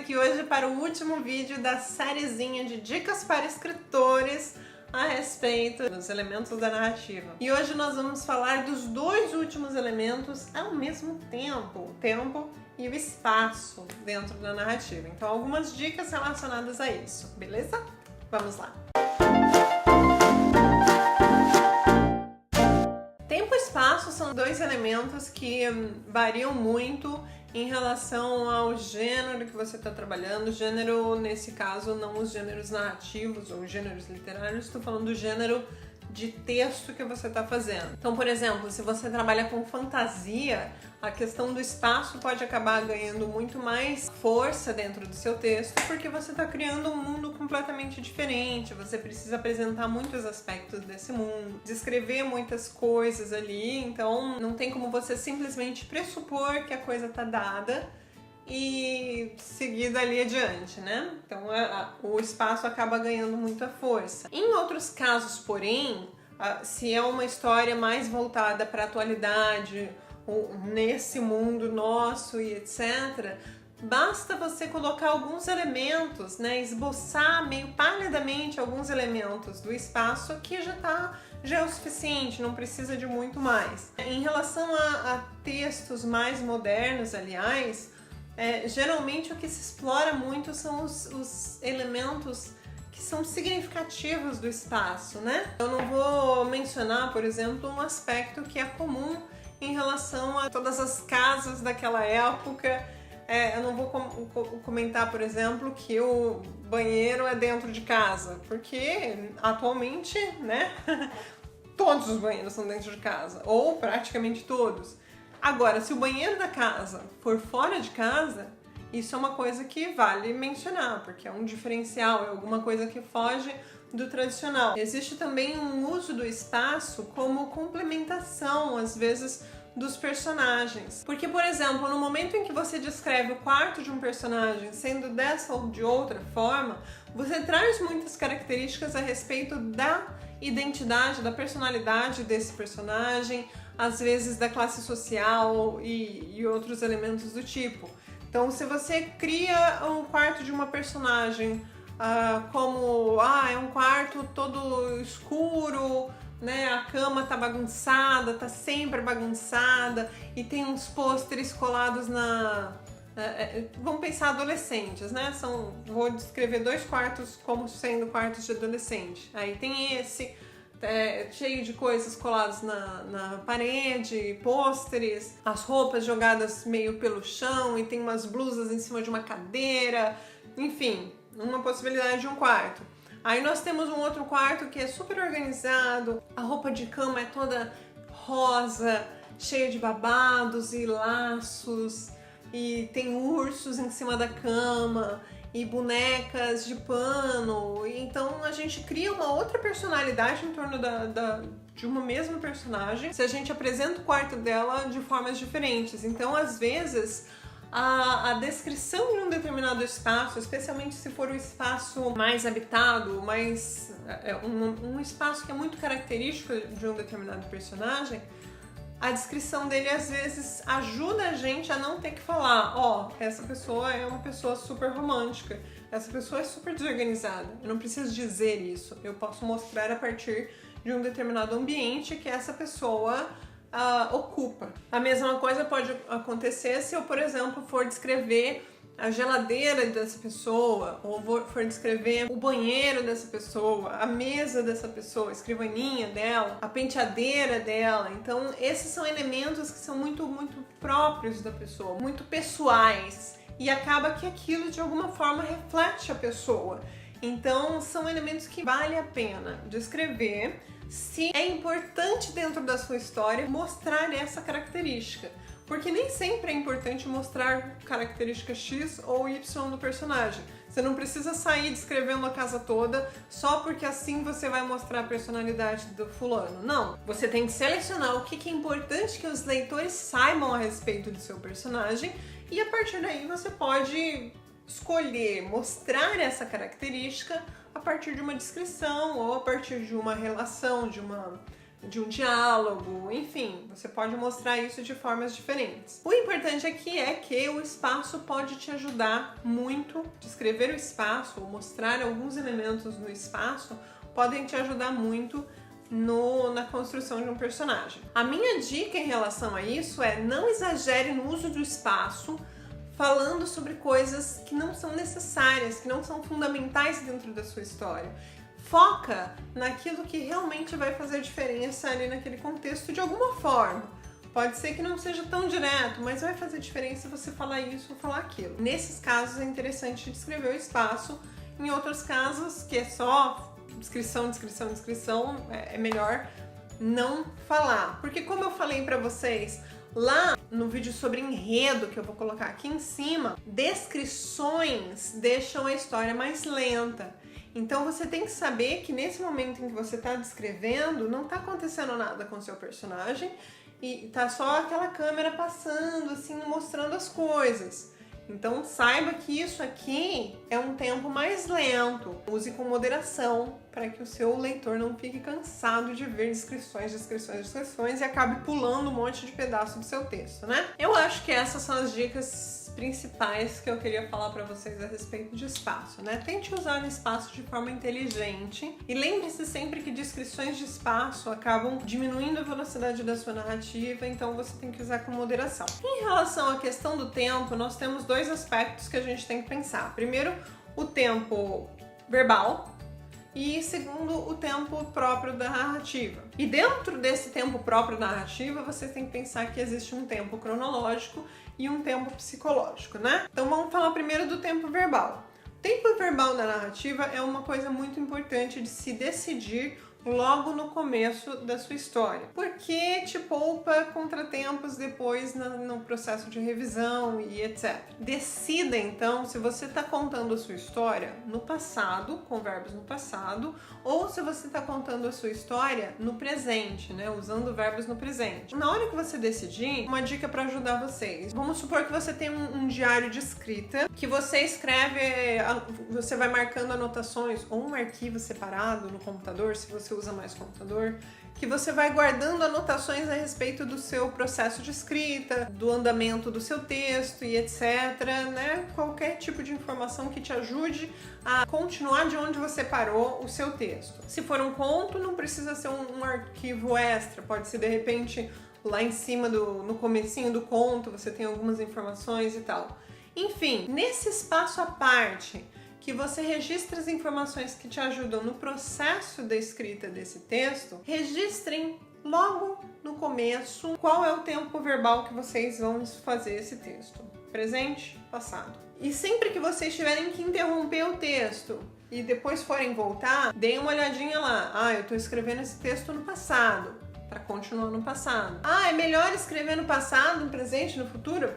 aqui hoje para o último vídeo da sériezinha de dicas para escritores a respeito dos elementos da narrativa. E hoje nós vamos falar dos dois últimos elementos ao mesmo tempo, o tempo e o espaço dentro da narrativa. Então, algumas dicas relacionadas a isso, beleza? Vamos lá! Tempo e espaço são dois elementos que variam muito em relação ao gênero que você está trabalhando. Gênero, nesse caso, não os gêneros narrativos ou gêneros literários, estou falando do gênero de texto que você está fazendo. Então, por exemplo, se você trabalha com fantasia, a questão do espaço pode acabar ganhando muito mais força dentro do seu texto, porque você está criando um mundo completamente diferente, você precisa apresentar muitos aspectos desse mundo, descrever muitas coisas ali, então não tem como você simplesmente pressupor que a coisa está dada e seguir dali adiante, né? Então o espaço acaba ganhando muita força. Em outros casos, porém, se é uma história mais voltada para a atualidade, ou nesse mundo nosso e etc., basta você colocar alguns elementos, né? Esboçar meio palidamente alguns elementos do espaço que já é o suficiente, não precisa de muito mais. Em relação a textos mais modernos, aliás, geralmente o que se explora muito são os elementos que são significativos do espaço, né? Eu não vou mencionar, por exemplo, um aspecto que é comum em relação a todas as casas daquela época. Eu não vou comentar, por exemplo, que o banheiro é dentro de casa, porque atualmente, né, todos os banheiros são dentro de casa, ou praticamente todos. Agora, se o banheiro da casa for fora de casa, isso é uma coisa que vale mencionar, porque é um diferencial, é alguma coisa que foge do tradicional. Existe também um uso do espaço como complementação, às vezes, dos personagens. Porque, por exemplo, no momento em que você descreve o quarto de um personagem sendo dessa ou de outra forma, você traz muitas características a respeito da identidade, da personalidade desse personagem, às vezes da classe social e outros elementos do tipo. Então, se você cria um quarto de uma personagem como é um quarto todo escuro, né? A cama tá bagunçada, tá sempre bagunçada e tem uns pôsteres colados vamos pensar adolescentes, né? Vou descrever dois quartos como sendo quartos de adolescente. Aí tem esse cheio de coisas coladas na parede, pôsteres, as roupas jogadas meio pelo chão e tem umas blusas em cima de uma cadeira, enfim, uma possibilidade de um quarto. Aí nós temos um outro quarto que é super organizado, a roupa de cama é toda rosa, cheia de babados e laços, e tem ursos em cima da cama e bonecas de pano. Então a gente cria uma outra personalidade em torno de uma mesma personagem se a gente apresenta o quarto dela de formas diferentes. Então, às vezes, a descrição de um determinado espaço, especialmente se for um espaço mais habitado, um espaço que é muito característico de um determinado personagem, a descrição dele às vezes ajuda a gente a não ter que falar, essa pessoa é uma pessoa super romântica, essa pessoa é super desorganizada. Eu não preciso dizer isso, eu posso mostrar a partir de um determinado ambiente que essa pessoa ocupa. A mesma coisa pode acontecer se eu, por exemplo, for descrever a geladeira dessa pessoa, ou for descrever o banheiro dessa pessoa, a mesa dessa pessoa, a escrivaninha dela, a penteadeira dela. Então, esses são elementos que são muito, muito próprios da pessoa, muito pessoais, e acaba que aquilo de alguma forma reflete a pessoa. Então, são elementos que vale a pena descrever se é importante dentro da sua história mostrar essa característica. Porque nem sempre é importante mostrar característica X ou Y no personagem. Você não precisa sair descrevendo a casa toda só porque assim você vai mostrar a personalidade do fulano. Não, você tem que selecionar o que é importante que os leitores saibam a respeito do seu personagem e a partir daí você pode escolher mostrar essa característica a partir de uma descrição ou a partir de uma relação, de de um diálogo, enfim, você pode mostrar isso de formas diferentes. O importante aqui é que o espaço pode te ajudar muito, descrever o espaço ou mostrar alguns elementos no espaço podem te ajudar muito na construção de um personagem. A minha dica em relação a isso é não exagere no uso do espaço falando sobre coisas que não são necessárias, que não são fundamentais dentro da sua história. Foca naquilo que realmente vai fazer diferença ali naquele contexto de alguma forma. Pode ser que não seja tão direto, mas vai fazer diferença você falar isso ou falar aquilo. Nesses casos é interessante descrever o espaço. Em outros casos, que é só descrição, é melhor não falar. Porque como eu falei pra vocês lá no vídeo sobre enredo, que eu vou colocar aqui em cima, descrições deixam a história mais lenta. Então você tem que saber que nesse momento em que você está descrevendo, não está acontecendo nada com o seu personagem e tá só aquela câmera passando, assim, mostrando as coisas. Então saiba que isso aqui é um tempo mais lento. Use com moderação para que o seu leitor não fique cansado de ver descrições e acabe pulando um monte de pedaço do seu texto, né? Eu acho que essas são as dicas principais que eu queria falar para vocês a respeito de espaço, né? Tente usar o espaço de forma inteligente e lembre-se sempre que descrições de espaço acabam diminuindo a velocidade da sua narrativa, então você tem que usar com moderação. Em relação à questão do tempo, nós temos dois aspectos que a gente tem que pensar. Primeiro, o tempo verbal e segundo, o tempo próprio da narrativa. E dentro desse tempo próprio da narrativa, você tem que pensar que existe um tempo cronológico e um tempo psicológico, né? Então vamos falar primeiro do tempo verbal. O tempo verbal na narrativa é uma coisa muito importante de se decidir logo no começo da sua história, porque te poupa contratempos depois no processo de revisão e etc. Decida então se você está contando a sua história no passado, com verbos no passado, ou se você está contando a sua história no presente, né, usando verbos no presente. Na hora que você decidir, uma dica para ajudar vocês. Vamos supor que você tem um diário de escrita, que você escreve, você vai marcando anotações ou um arquivo separado no computador, se você usa mais computador, que você vai guardando anotações a respeito do seu processo de escrita, do andamento do seu texto e etc, né? Qualquer tipo de informação que te ajude a continuar de onde você parou o seu texto. Se for um conto, não precisa ser um arquivo extra, pode ser de repente lá em cima no comecinho do conto, você tem algumas informações e tal. Enfim, nesse espaço à parte, que você registra as informações que te ajudam no processo da escrita desse texto, registrem logo no começo qual é o tempo verbal que vocês vão fazer esse texto. Presente, passado. E sempre que vocês tiverem que interromper o texto e depois forem voltar, deem uma olhadinha lá. Eu estou escrevendo esse texto no passado, para continuar no passado. É melhor escrever no passado, no presente, no futuro?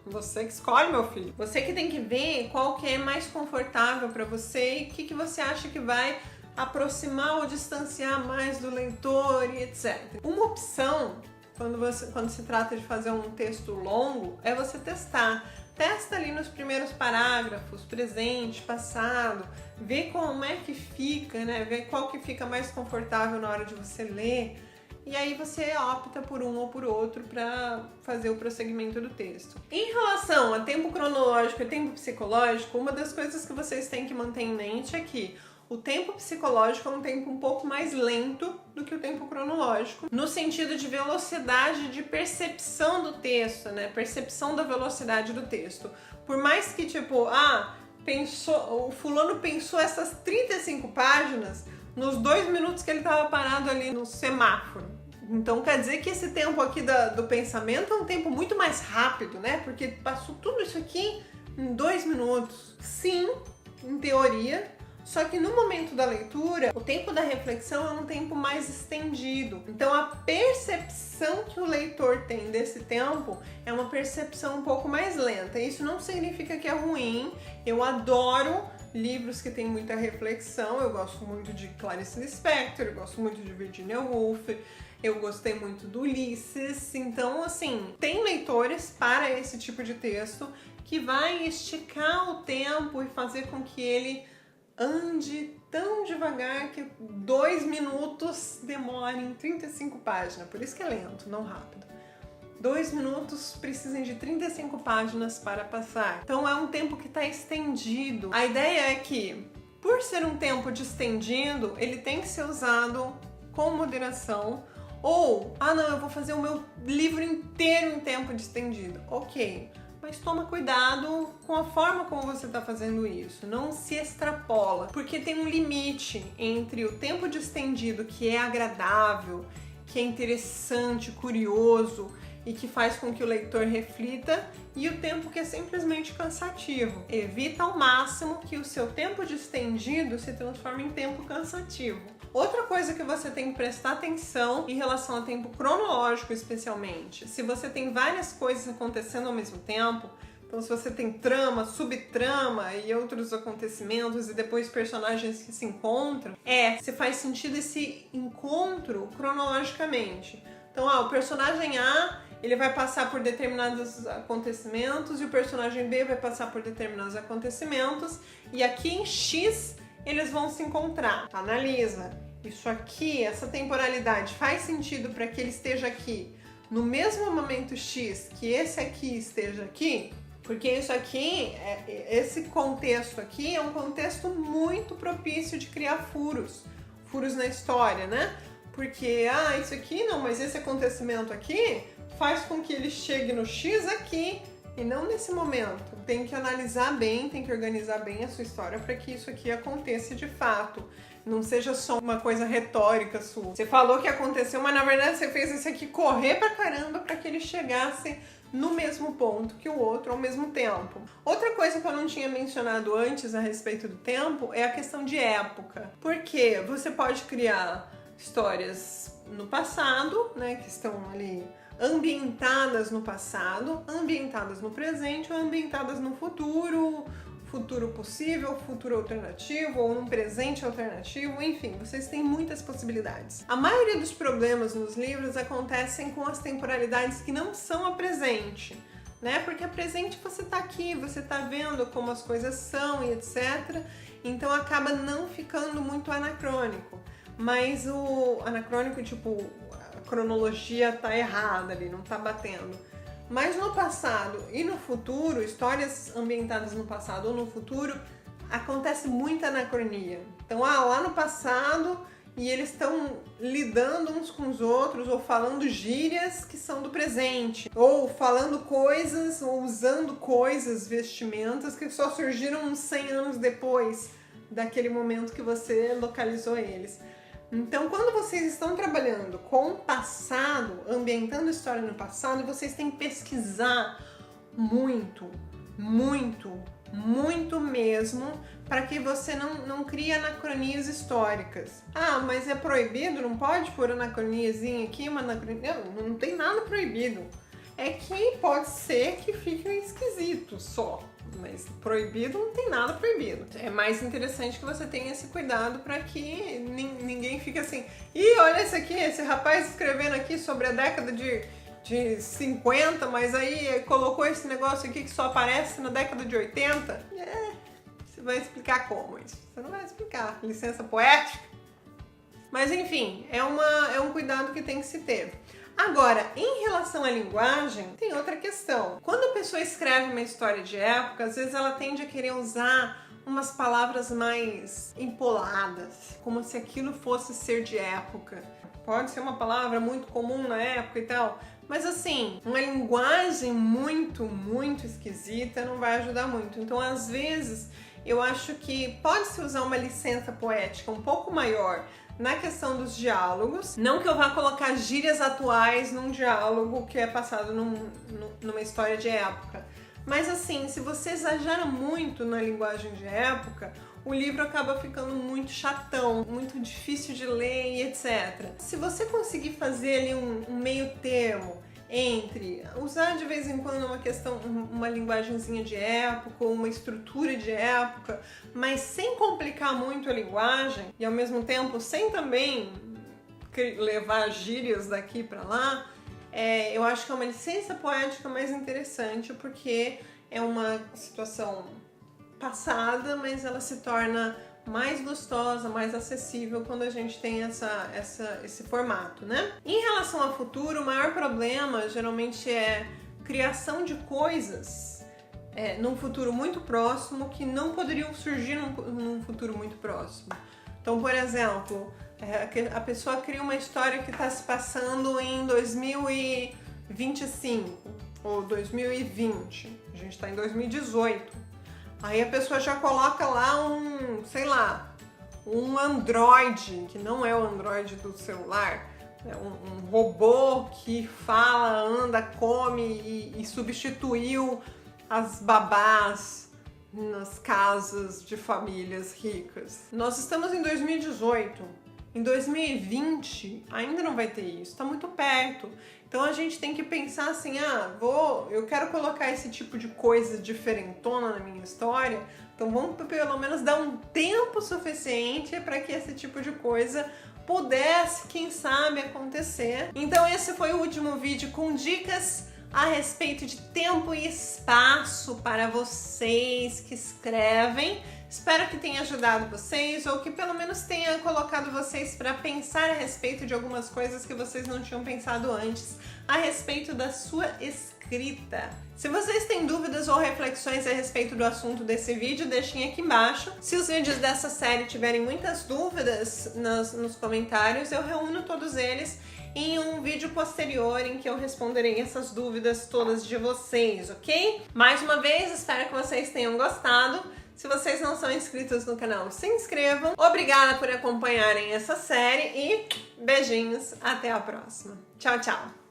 Você que escolhe, meu filho. Você que tem que ver qual que é mais confortável para você e o que você acha que vai aproximar ou distanciar mais do leitor e etc. Uma opção, quando se trata de fazer um texto longo, é você testar. Testa ali nos primeiros parágrafos, presente, passado, vê como é que fica, né? Vê qual que fica mais confortável na hora de você ler. E aí você opta por um ou por outro para fazer o prosseguimento do texto. Em relação a tempo cronológico e tempo psicológico, uma das coisas que vocês têm que manter em mente é que o tempo psicológico é um tempo um pouco mais lento do que o tempo cronológico, no sentido de velocidade de percepção do texto, né? Percepção da velocidade do texto. Por mais que, o fulano pensou essas 35 páginas nos 2 minutos que ele estava parado ali no semáforo. Então quer dizer que esse tempo aqui do pensamento é um tempo muito mais rápido, né? Porque passou tudo isso aqui em 2 minutos. Sim, em teoria, só que no momento da leitura, o tempo da reflexão é um tempo mais estendido. Então a percepção que o leitor tem desse tempo é uma percepção um pouco mais lenta. Isso não significa que é ruim. Eu adoro livros que têm muita reflexão. Eu gosto muito de Clarice Lispector, eu gosto muito de Virginia Woolf, eu gostei muito do Ulisses. Então, assim, tem leitores para esse tipo de texto que vai esticar o tempo e fazer com que ele ande tão devagar que 2 minutos demorem 35 páginas. Por isso que é lento, não rápido. 2 minutos precisam de 35 páginas para passar. Então é um tempo que está estendido. A ideia é que, por ser um tempo distendido, ele tem que ser usado com moderação. Ou, não, eu vou fazer o meu livro inteiro em tempo distendido. Ok, mas toma cuidado com a forma como você está fazendo isso. Não se extrapola, porque tem um limite entre o tempo distendido, que é agradável, que é interessante, curioso e que faz com que o leitor reflita, e o tempo que é simplesmente cansativo. Evita ao máximo que o seu tempo distendido se transforme em tempo cansativo. Outra coisa que você tem que prestar atenção em relação ao tempo cronológico, especialmente, se você tem várias coisas acontecendo ao mesmo tempo, então se você tem trama, subtrama e outros acontecimentos e depois personagens que se encontram, se faz sentido esse encontro cronologicamente. Então, o personagem A, ele vai passar por determinados acontecimentos e o personagem B vai passar por determinados acontecimentos, e aqui em X eles vão se encontrar. Analisa. Isso aqui, essa temporalidade, faz sentido para que ele esteja aqui no mesmo momento X que esse aqui esteja aqui? Porque isso aqui, esse contexto aqui é um contexto muito propício de criar furos na história, né? Porque, isso aqui não, mas esse acontecimento aqui faz com que ele chegue no X aqui e não nesse momento. Tem que analisar bem, tem que organizar bem a sua história para que isso aqui aconteça de fato. Não seja só uma coisa retórica sua. Você falou que aconteceu, mas na verdade você fez esse aqui correr pra caramba para que ele chegasse no mesmo ponto que o outro ao mesmo tempo. Outra coisa que eu não tinha mencionado antes a respeito do tempo é a questão de época. Porque você pode criar histórias no passado, né, que estão ali ambientadas no passado, ambientadas no presente ou ambientadas no futuro possível, futuro alternativo ou num presente alternativo, enfim, vocês têm muitas possibilidades. A maioria dos problemas nos livros acontecem com as temporalidades que não são a presente, né? Porque a presente você tá aqui, você tá vendo como as coisas são e etc. Então acaba não ficando muito anacrônico. Mas o anacrônico, tipo, a cronologia tá errada ali, não tá batendo. Mas no passado e no futuro, histórias ambientadas no passado ou no futuro, acontece muita anacronia. Então, lá no passado, e eles estão lidando uns com os outros, ou falando gírias que são do presente, ou falando coisas, ou usando coisas, vestimentas que só surgiram uns 100 anos depois daquele momento que você localizou eles. Então, quando vocês estão trabalhando com o passado, ambientando a história no passado, vocês têm que pesquisar muito, muito, muito mesmo, para que você não crie anacronias históricas. Mas é proibido? Não pode pôr anacroniazinha aqui? Não tem nada proibido. É que pode ser que fique esquisito só. Mas proibido não tem nada proibido. É mais interessante que você tenha esse cuidado para que ninguém fique assim, olha esse aqui, esse rapaz escrevendo aqui sobre a década de 50, mas aí colocou esse negócio aqui que só aparece na década de 80. Você vai explicar como isso? Você não vai explicar. Licença poética? Mas enfim, é um cuidado que tem que se ter. Agora, em relação à linguagem, tem outra questão. Quando a pessoa escreve uma história de época, às vezes ela tende a querer usar umas palavras mais empoladas, como se aquilo fosse ser de época. Pode ser uma palavra muito comum na época e tal, mas assim, uma linguagem muito, muito esquisita não vai ajudar muito. Então, às vezes, eu acho que pode-se usar uma licença poética um pouco maior na questão dos diálogos. Não que eu vá colocar gírias atuais num diálogo que é passado numa história de época. Mas assim, se você exagera muito na linguagem de época, o livro acaba ficando muito chatão, muito difícil de ler e etc. Se você conseguir fazer ali um meio termo entre usar de vez em quando uma linguagenzinha de época, ou uma estrutura de época, mas sem complicar muito a linguagem e ao mesmo tempo sem também levar gírias daqui para lá, eu acho que é uma licença poética mais interessante, porque é uma situação passada, mas ela se torna mais gostosa, mais acessível quando a gente tem esse formato, né? Em relação ao futuro, o maior problema geralmente é criação de coisas num futuro muito próximo que não poderiam surgir num futuro muito próximo. Então, por exemplo, a pessoa cria uma história que está se passando em 2025 ou 2020. A gente está em 2018. Aí a pessoa já coloca lá um Android, que não é o Android do celular, é um robô que fala, anda, come e substituiu as babás nas casas de famílias ricas. Nós estamos em 2018. Em 2020 ainda não vai ter isso, tá muito perto. Então a gente tem que pensar assim, eu quero colocar esse tipo de coisa diferentona na minha história, então vamos pelo menos dar um tempo suficiente para que esse tipo de coisa pudesse, quem sabe, acontecer. Então esse foi o último vídeo com dicas a respeito de tempo e espaço para vocês que escrevem. Espero que tenha ajudado vocês ou que pelo menos tenha colocado vocês para pensar a respeito de algumas coisas que vocês não tinham pensado antes a respeito da sua escrita. Se vocês têm dúvidas ou reflexões a respeito do assunto desse vídeo, deixem aqui embaixo. Se os vídeos dessa série tiverem muitas dúvidas nos comentários, eu reúno todos eles em um vídeo posterior em que eu responderei essas dúvidas todas de vocês, ok? Mais uma vez, espero que vocês tenham gostado. Se vocês não são inscritos no canal, se inscrevam. Obrigada por acompanharem essa série e beijinhos, até a próxima. Tchau, tchau!